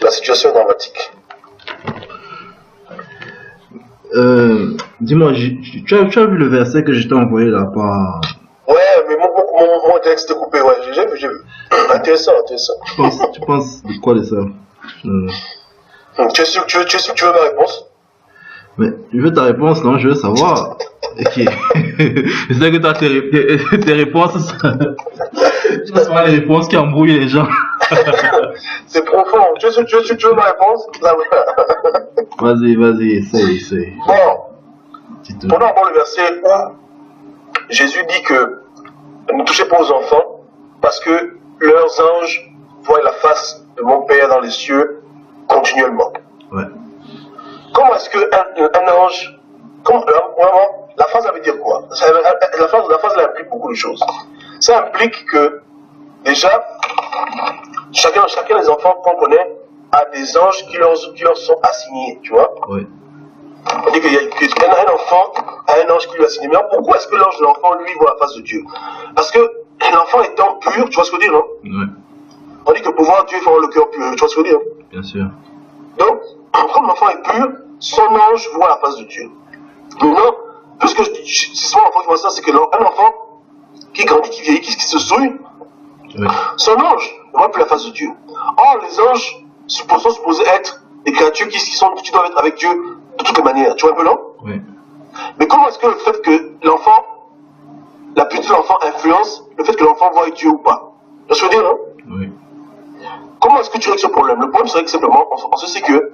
La situation est dramatique. Dis-moi, tu as vu le verset que je t'ai envoyé là par... Ouais, mais mon texte est coupé, ouais, j'ai vu. Intéressant. Tu penses de quoi de ça? Tu es sûr que tu veux ma réponse? Mais je veux ta réponse, non? Je veux savoir. Ok. Je sais que toi, tes réponses, tu vas savoir les réponses qui embrouillent les gens. C'est profond. Tu veux ma réponse? Vas-y, essaye. Bon, prenons d'abord le verset où Jésus dit que ne touchez pas aux enfants parce que leurs anges voient la face de mon Père dans les cieux continuellement. Ouais. Comment est-ce qu'un ange... La phrase, ça veut dire quoi? La phrase, elle implique beaucoup de choses. Ça implique que, déjà, chacun des enfants qu'on connaît a des anges qui leur sont assignés, tu vois? Oui. On dit qu'il y a un enfant a un ange qui lui a assigné. Mais pourquoi est-ce que l'ange de l'enfant, lui, voit la face de Dieu? Parce que l'enfant étant pur, tu vois ce que je veux dire, non? Oui. On dit que pour voir Dieu, il faut avoir le cœur pur, tu vois ce que je veux dire? Bien sûr. Donc, comme l'enfant est pur, son ange voit la face de Dieu. Maintenant, puisque c'est souvent l'enfant qui voit ça, c'est qu'un enfant qui grandit, qui vieillit, qui se souille, Oui. son ange ne voit plus la face de Dieu. Or, les anges sont supposés être des créatures qui doivent être avec Dieu de toutes les manières. Tu vois un peu, non? Oui. Mais comment est-ce que le fait que l'enfant, la pureté de l'enfant influence le fait que l'enfant voit Dieu ou pas? Tu vois ce que je veux dire, non? Oui. Comment est-ce que tu règles ce problème? Le problème serait que simplement, on se sait que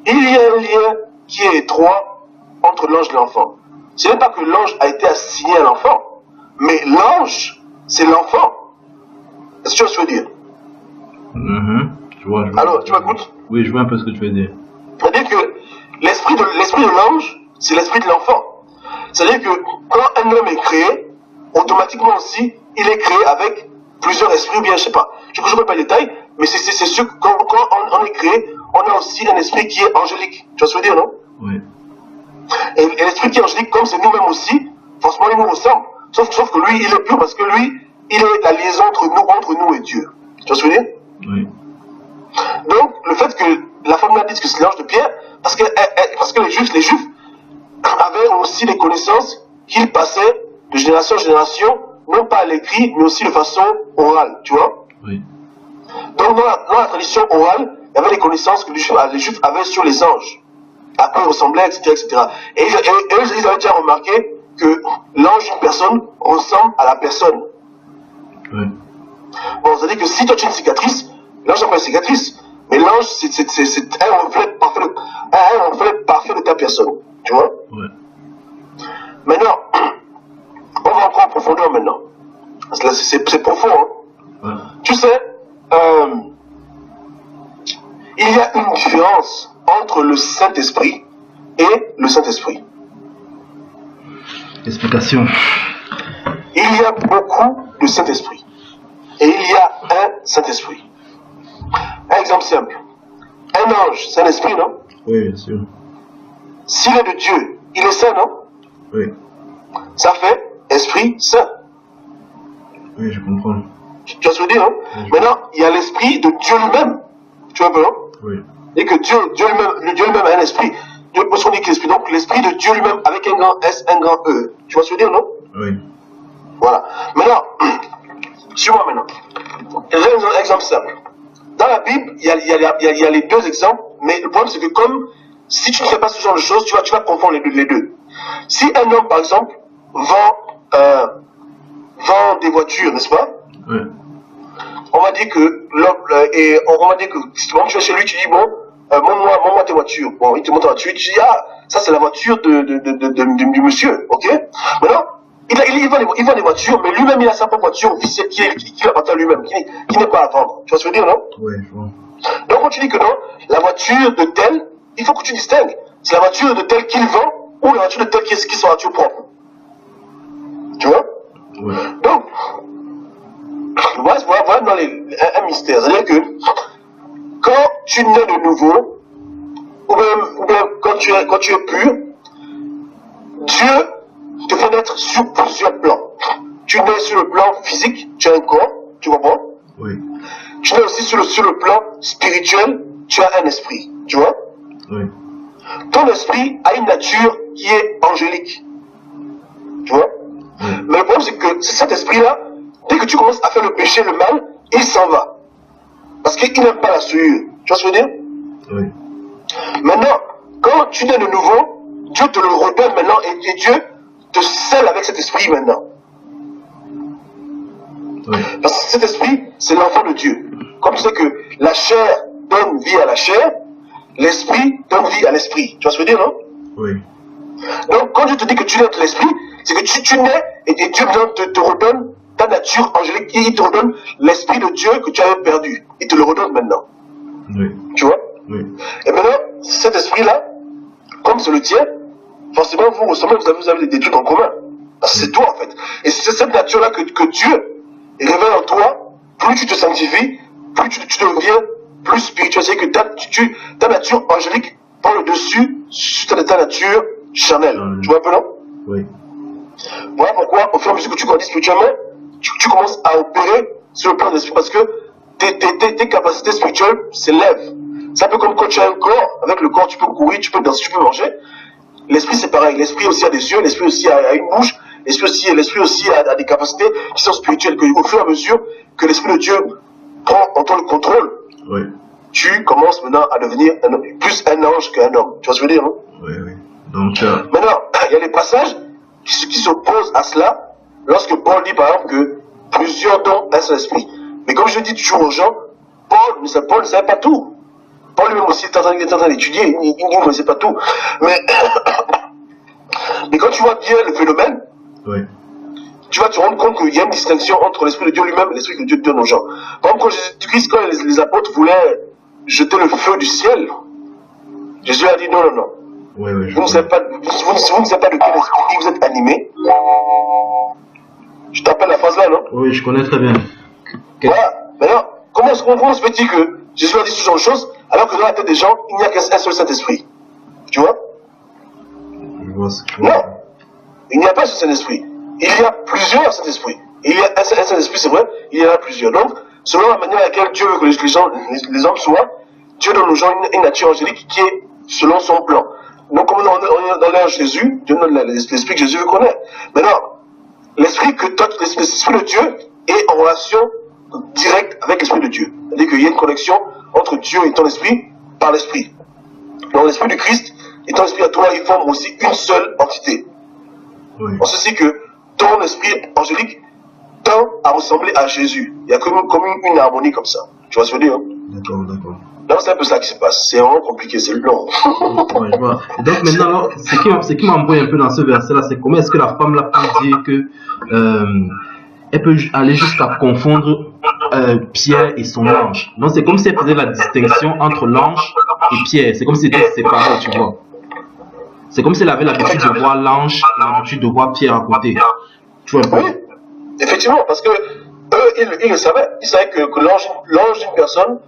il y a un lien qui est étroit entre l'ange et l'enfant. Ce n'est pas que l'ange a été assigné à l'enfant, mais l'ange, c'est l'enfant. Est-ce que tu vois ce que je veux dire? Je vois. Alors, tu m'écoutes? Oui, je vois un peu ce que tu veux dire. C'est-à-dire que l'esprit de l'ange, c'est l'esprit de l'enfant. C'est-à-dire que quand un homme est créé, automatiquement aussi, il est créé avec plusieurs esprits, ou bien je sais pas. Je ne connais pas les détails, mais c'est sûr que quand on est créé, on a aussi un esprit qui est angélique. Tu vois ce que je veux dire, non? Oui. Et l'esprit qui est angélique, comme c'est nous-mêmes aussi, forcément il nous ressemble. Sauf que lui, il est pur parce que lui, il est la liaison entre nous et Dieu. Tu vois ce que je veux dire? Oui. Donc, le fait que la femme m'a dit que c'est l'ange de Pierre, parce que les Juifs avaient aussi des connaissances qu'ils passaient de génération en génération, non pas à l'écrit, mais aussi de façon orale, tu vois? Oui. Donc, dans la tradition orale, il y avait des connaissances que les Juifs avaient sur les anges, à quoi ils ressemblaient, etc. Et ils avaient déjà remarqué que l'ange d'une personne ressemble à la personne. Oui. Bon, c'est-à-dire que si toi tu as une cicatrice, l'ange n'a pas une cicatrice, mais l'ange, c'est un reflet parfait de ta personne, tu vois? Oui. Maintenant, on va entrer en profondeur maintenant. C'est profond, hein? Ouais. Tu sais, il y a une différence entre le Saint-Esprit et le Saint-Esprit. Explication. Il y a beaucoup de Saint-Esprit. Et il y a un Saint-Esprit. Un exemple simple. Un ange, c'est un esprit, non? Oui, bien sûr. S'il est de Dieu, il est saint, non? Oui. Ça fait Esprit Saint. Oui, je comprends. Tu vois ce que je veux dire, hein? Oui. Maintenant, il y a l'esprit de Dieu lui-même. Tu vois un peu, non? Oui. Et que Dieu lui-même a un esprit. Parce qu'on dit que l'esprit, donc l'esprit de Dieu lui-même avec un grand S, un grand E. Tu vois ce que je veux dire, non? Oui. Voilà. Maintenant, suis-moi maintenant. Un exemple simple. Dans la Bible, il y a les deux exemples, mais le problème c'est que comme si tu ne fais pas ce genre de choses, tu vas confondre les deux. Si un homme, par exemple, vend des voitures, n'est-ce pas? Oui. On va dire que si tu vas chez lui, tu dis bon, montre-moi tes voitures. Bon, il te montre ta voiture, tu dis ah, ça c'est la voiture du monsieur, ok? Maintenant, il vend des voitures, mais lui-même il a sa propre voiture officielle qui appartient à lui-même, qui n'est pas à vendre. Tu vois ce que je veux dire, non? Oui, je vois. Donc quand tu dis que non, la voiture de tel, il faut que tu distingues. C'est la voiture de tel qu'il vend ou la voiture de tel qui est sa voiture propre. Tu vois? Oui. Donc, voilà dans un mystère. C'est-à-dire que quand tu nais de nouveau, ou bien quand tu es pur, Dieu te fait naître sur plusieurs plans. Tu nais sur le plan physique, tu as un corps, tu comprends? Oui. Tu nais aussi sur le plan spirituel, tu as un esprit, tu vois. Oui. Ton esprit a une nature qui est angélique, tu vois. Oui. Mais le problème, c'est que cet esprit-là, dès que tu commences à faire le péché, le mal, il s'en va. Parce qu'il n'aime pas la souillure. Tu vois ce que je veux dire? Oui. Maintenant, quand tu nais de nouveau, Dieu te le redonne maintenant et Dieu te scelle avec cet esprit maintenant. Oui. Parce que cet esprit, c'est l'enfant de Dieu. Comme tu sais que la chair donne vie à la chair, l'esprit donne vie à l'esprit. Tu vois ce que je veux dire, non? Oui. Donc, quand Dieu te dit que tu nais de l'esprit, c'est que tu nais et Dieu maintenant te redonne ta nature angélique et il te redonne l'esprit de Dieu que tu avais perdu. Il te le redonne maintenant. Oui. Tu vois? Oui. Et maintenant, cet esprit-là, comme c'est le tien, forcément, vous ressemblez, vous avez des trucs en commun. Parce que c'est toi, en fait. Et c'est cette nature-là que Dieu révèle en toi. Plus tu te sanctifies, plus tu deviens plus spirituel. C'est que ta nature angélique prend le dessus sur ta nature charnelle. Tu vois un peu, non? Oui. Voilà pourquoi, au fur et à mesure que tu grandis spirituellement, tu commences à opérer sur le plan de l'esprit parce que tes capacités spirituelles s'élèvent. C'est un peu comme quand tu as un corps. Avec le corps, tu peux courir, tu peux danser, tu peux manger. L'esprit, c'est pareil. L'esprit aussi a des yeux, l'esprit aussi a une bouche, l'esprit aussi a des capacités qui sont spirituelles. Au fur et à mesure que l'esprit de Dieu prend en toi le contrôle, Oui. tu commences maintenant à devenir plus un ange qu'un homme. Tu vois ce que je veux dire, non? Oui. Oui. Donc, Maintenant, il y a des passages qui s'opposent à cela lorsque Paul dit par exemple que plusieurs dons un seul esprit. Mais comme je dis toujours aux gens, Paul ne savait pas tout. Paul lui-même aussi était en train d'étudier, il ne connaissait pas tout. Mais quand tu vois bien le phénomène, oui. tu vas te rendre compte qu'il y a une distinction entre l'esprit de Dieu lui-même et l'esprit que Dieu donne aux gens. Par exemple, quand Jésus-Christ, quand les apôtres voulaient jeter le feu du ciel, Jésus a dit non, non, non. Oui, oui, Vous ne savez pas de quel esprit vous êtes animé. Je t'appelle la phrase là, non? Oui, je connais très bien. Voilà. Maintenant, comment se fait-il que Jésus a dit ce genre de choses alors que dans la tête des gens, il n'y a qu'un seul Saint-Esprit? Tu vois? Je vois ce que Non. Il n'y a pas un seul Saint-Esprit. Il y a plusieurs Saint-Esprits. Il y a un Saint-Esprit, c'est vrai, il y en a plusieurs. Donc, selon la manière à laquelle Dieu veut que les hommes soient, Dieu donne aux gens une nature angélique qui est selon son plan. Donc, comme on est dans l'ère Jésus, Dieu donne l'esprit que Jésus veut connaître. Maintenant, l'esprit de Dieu est en relation directe avec l'esprit de Dieu. C'est-à-dire qu'il y a une connexion entre Dieu et ton esprit par l'esprit. Donc, l'esprit du Christ et ton esprit à toi, ils forment aussi une seule entité. Oui. On se dit que ton esprit angélique tend à ressembler à Jésus. Il y a comme une harmonie comme ça. Tu vois ce que je veux dire? D'accord, d'accord. Là, c'est un peu ça qui se passe. C'est vraiment compliqué, c'est long. Ouais, je vois. Et donc maintenant, alors, ce qui m'embrouille un peu dans ce verset-là, c'est comment est-ce que la femme là peut dire que elle peut aller jusqu'à confondre Pierre et son ange. Donc c'est comme si elle faisait la distinction entre l'ange et Pierre. C'est comme si c'était séparé, tu vois. C'est comme si elle avait l'habitude de voir l'ange et l'habitude de voir Pierre à côté. Tu vois un peu? Oui, effectivement, parce que eux, ils le savaient. Ils savaient que l'ange d'une personne,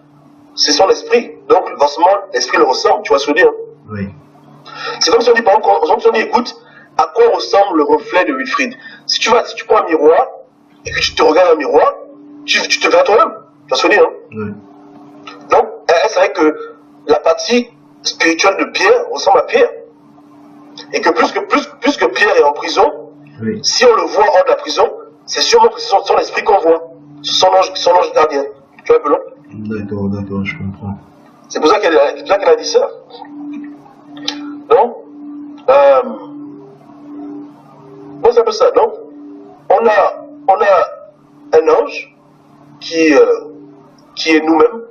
c'est son esprit. Donc, forcément, l'esprit le ressemble. Tu vois ce que je veux dire? Oui. C'est comme si on dit, par exemple, si on dit, écoute, à quoi ressemble le reflet de Wilfried? Si tu prends un miroir et que tu te regardes dans le miroir, tu te verras toi-même. Tu vois ce que je veux dire? Oui. Donc, elle savait que la partie spirituelle de Pierre ressemble à Pierre. Et que plus que Pierre est en prison, Oui. si on le voit hors de la prison, c'est sûrement que c'est son esprit qu'on voit. Son ange gardien. Tu vois un peu long? D'accord, d'accord, je comprends. C'est pour ça qu'elle a dit ça. Donc, c'est un peu ça. Donc, on a un ange qui est nous-mêmes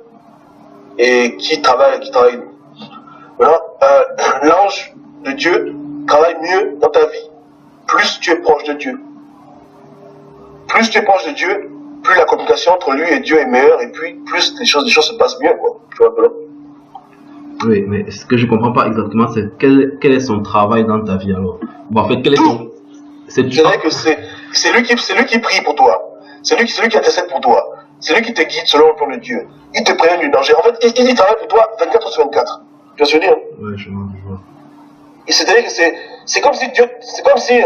et qui travaille nous. Maintenant, l'ange de Dieu travaille mieux dans ta vie. Plus tu es proche de Dieu. Plus tu es proche de Dieu, plus la communication entre lui et Dieu est meilleure et puis plus les choses se passent mieux, quoi. Tu vois un peu là? Oui, mais ce que je comprends pas exactement, c'est quel est son travail dans ta vie alors? Bon, en fait, quel est son... C'est vrai que c'est lui qui prie pour toi. C'est lui qui intercède pour toi. C'est lui qui te guide selon le plan de Dieu. Il te prévient du danger. En fait, il travaille pour toi 24 sur 24. Tu vois ce que je veux dire? Oui, je vois. Et c'est-à-dire que c'est comme si Dieu... C'est comme si...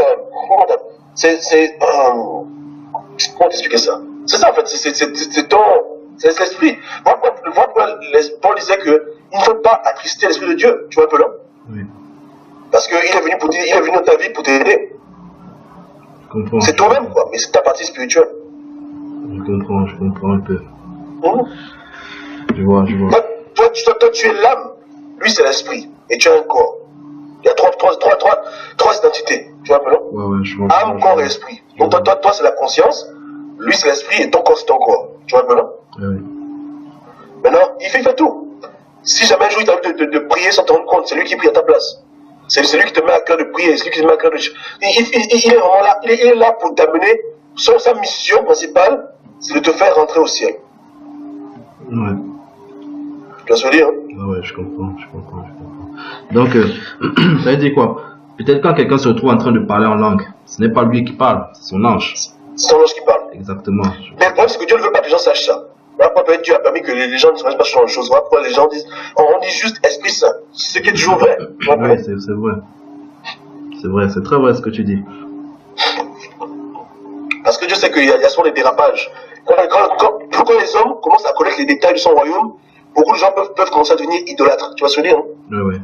comment t'expliquer ça? C'est ça en fait, c'est C'est l'esprit. Paul disait qu'il ne faut pas attrister l'esprit de Dieu. Tu vois un peu là? Oui. Parce qu'il est venu dans ta vie pour t'aider. C'est toi-même, quoi. Mais c'est ta partie spirituelle. Je comprends un peu. Mmh. Je vois. Toi, tu es l'âme. Lui, c'est l'esprit. Et tu as un corps. Il y a trois identités. Tu vois un peu là? Ouais, je vois. Âme, corps et esprit. Donc toi, c'est la conscience. Lui, c'est l'esprit. Et ton corps, c'est ton corps. Tu vois un peu là? Oui. Maintenant, il fait tout. Si jamais un jour il t'a envie de prier sans te rendre compte, c'est lui qui prie à ta place. C'est lui qui te met à cœur de prier, c'est lui qui te met à cœur de... Il est vraiment là, il est là pour t'amener. Sa mission principale, c'est de te faire rentrer au ciel. Ouais. Tu vas se dire, hein? Ah ouais, je comprends. Donc, ça veut dire quoi? Peut-être quand quelqu'un se retrouve en train de parler en langue, ce n'est pas lui qui parle, c'est son ange. C'est son ange qui parle. Exactement. Mais le problème, c'est que Dieu ne veut pas que les gens sachent ça. Après, peut-être Dieu a permis que les gens ne se fassent pas ce genre de choses. Après, les gens disent, on dit juste Esprit Saint. Ce qui est toujours vrai. Oui, c'est vrai. C'est vrai, c'est très vrai ce que tu dis. Parce que Dieu sait qu'il y a souvent des dérapages. Quand les hommes commencent à connaître les détails de son royaume, beaucoup de gens peuvent commencer à devenir idolâtres. Tu vas se dire, hein? Oui.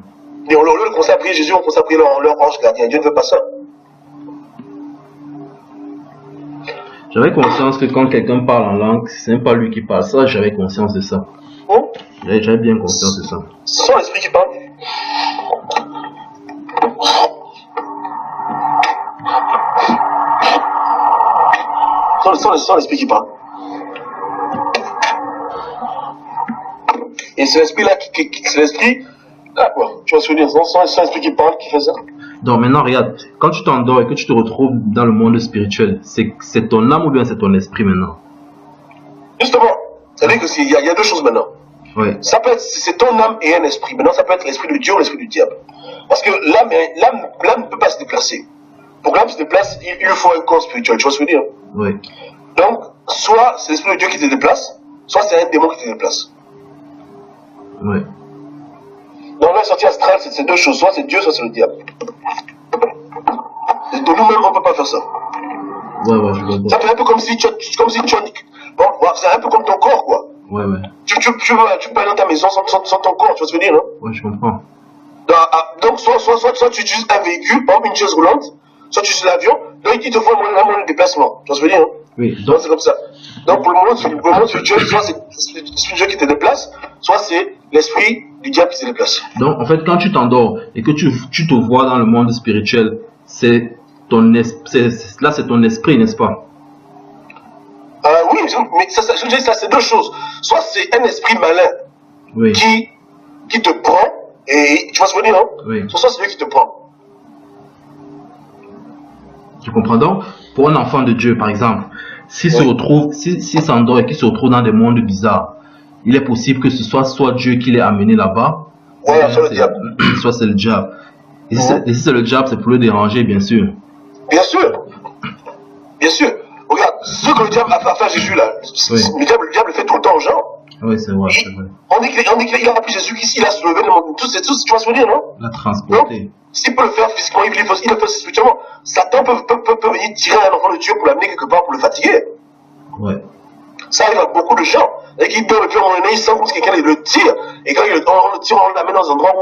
Et au lieu de commencer à prier Jésus, on commence à prier leur ange gardien. Dieu ne veut pas ça. J'avais conscience que quand quelqu'un parle en langue, ce n'est pas lui qui parle. Ça, j'avais conscience de ça. J'avais bien conscience de ça. C'est son esprit qui parle. C'est l'esprit qui parle. Et c'est l'esprit-là c'est l'esprit. Là, quoi. Tu vas se dire, c'est l'esprit qui parle, qui fait ça. Donc maintenant, regarde, quand tu t'endors et que tu te retrouves dans le monde spirituel, c'est ton âme ou bien c'est ton esprit maintenant? Justement, c'est-à-dire qu'il y a deux choses maintenant. Oui. Ça peut être, c'est ton âme et un esprit. Maintenant, ça peut être l'esprit de Dieu ou l'esprit du diable. Parce que l'âme ne peut pas se déplacer. Pour que l'âme se déplace, il lui faut un corps spirituel. Tu vois ce que je veux dire? Oui. Donc, soit c'est l'esprit de Dieu qui te déplace, soit c'est un démon qui te déplace. Oui. Dans la sortie astrale, c'est deux choses. Soit c'est Dieu, soit c'est le diable. Et de nous-mêmes, on ne peut pas faire ça. Ouais, je vois bien. Ça fait un peu comme si tu as... Bon, c'est un peu comme ton corps, quoi. Ouais. Tu peux aller dans ta maison sans ton corps, tu vois ce que je veux dire, non? Ouais, je comprends. Donc, soit tu utilises un véhicule, par exemple une chaise roulante, soit tu utilises l'avion, donc il te faut un moyen de déplacement. Tu vois ce que je veux dire, non? Oui. Donc c'est comme ça. Donc pour le moment spirituel, soit c'est l'esprit de Dieu qui te déplace, soit c'est l'esprit du diable qui te déplace. Donc en fait, quand tu t'endors et que tu te vois dans le monde spirituel, c'est ton esprit, n'est-ce pas? Oui, mais ça c'est deux choses. Soit c'est un esprit malin, oui, qui te prend, et tu vois ce que je veux dire, non? Oui. Soit c'est lui qui te prend. Tu comprends donc? Pour un enfant de Dieu, par exemple, s'il s'endort et qu'il se retrouve dans des mondes bizarres, il est possible que ce soit Dieu qui l'ait amené là-bas, soit le diable. Soit c'est le diable. Et si c'est le diable, c'est pour le déranger, bien sûr. Bien sûr. Regarde, ce que le diable a fait à Jésus là, oui. le diable le fait tout le temps aux gens. Oui, c'est vrai. On dit qu'il a appris Jésus ici, il a soulevé le monde. Tout, tu vas se dire, non? La transporter. Donc, s'il peut le faire physiquement, il le fait spirituellement. Satan peut venir tirer un enfant de Dieu pour l'amener quelque part pour le fatiguer. Ouais. Ça arrive à beaucoup de gens. Et qui peuvent, et puis à un moment donné, il sent comme si quelqu'un le tire. Et quand on le tire, on l'amène dans un endroit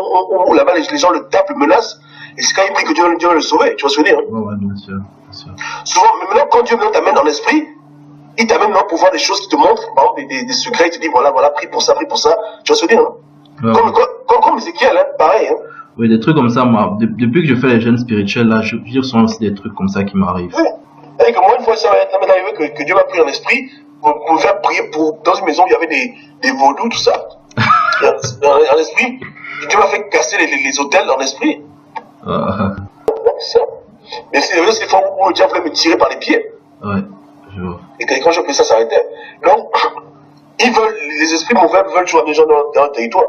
où là-bas les gens le tapent, le menacent. Et c'est quand il prie que Dieu va le sauver. Tu vas se dire, hein? Ouais, bien sûr. Souvent, mais maintenant, quand Dieu t'amène en l'esprit, il t'amène pour voir des choses qui te montrent, par exemple, des secrets, il te dit voilà, prie pour ça. Tu vas se dire, hein? Ouais. Comme Ézéchiel, hein, pareil, hein? Oui, des trucs comme ça, moi, depuis que je fais les jeunes spirituels, là, je sens aussi des trucs comme ça qui m'arrivent. Oui. Et que moi, une fois, ça m'est arrivé que Dieu m'a pris en esprit pour me faire prier dans une maison où il y avait des vaudous, tout ça. en esprit. Et Dieu m'a fait casser les hôtels en esprit. Mais c'est des fois où le diable voulait me tirer par les pieds. Ouais, je vois. Et quand j'ai pris ça s'arrêtait. Donc, les esprits mauvais veulent jouer des gens dans le territoire.